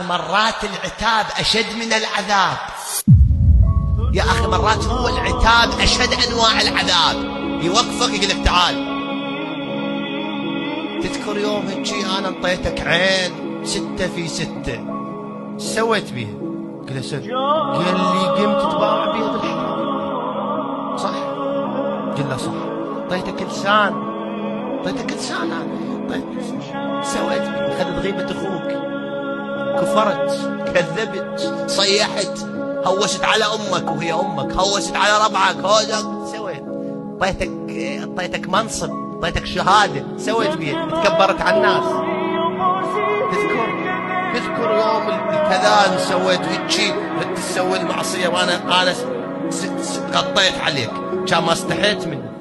مرات العتاب أشد من العذاب. يا أخي مرات هو العتاب أشد أنواع العذاب. يوقفك يقول لك تعال. تذكر يوم هيجي أنا انطيتك عين 6 في 6، سويت بيها؟ قلت له قال لي قمت تباع بيها بالحرام. صح؟ قل له صح. طيتك لسان، طيتك لسان أنا، طيب سويت بيها. أخذت غيبة أخوك، كفرت، كذبت، صيحت، هوست على أمك وهي أمك، هوست على ربعك، سويت. طيتك منصب، طيتك شهادة، سويت بيها. تكبرت على الناس. تذكر يوم الكذا سويت هيجي بدي تسوي المعصية وأنا غطيت عليك، كان ما استحيت منك.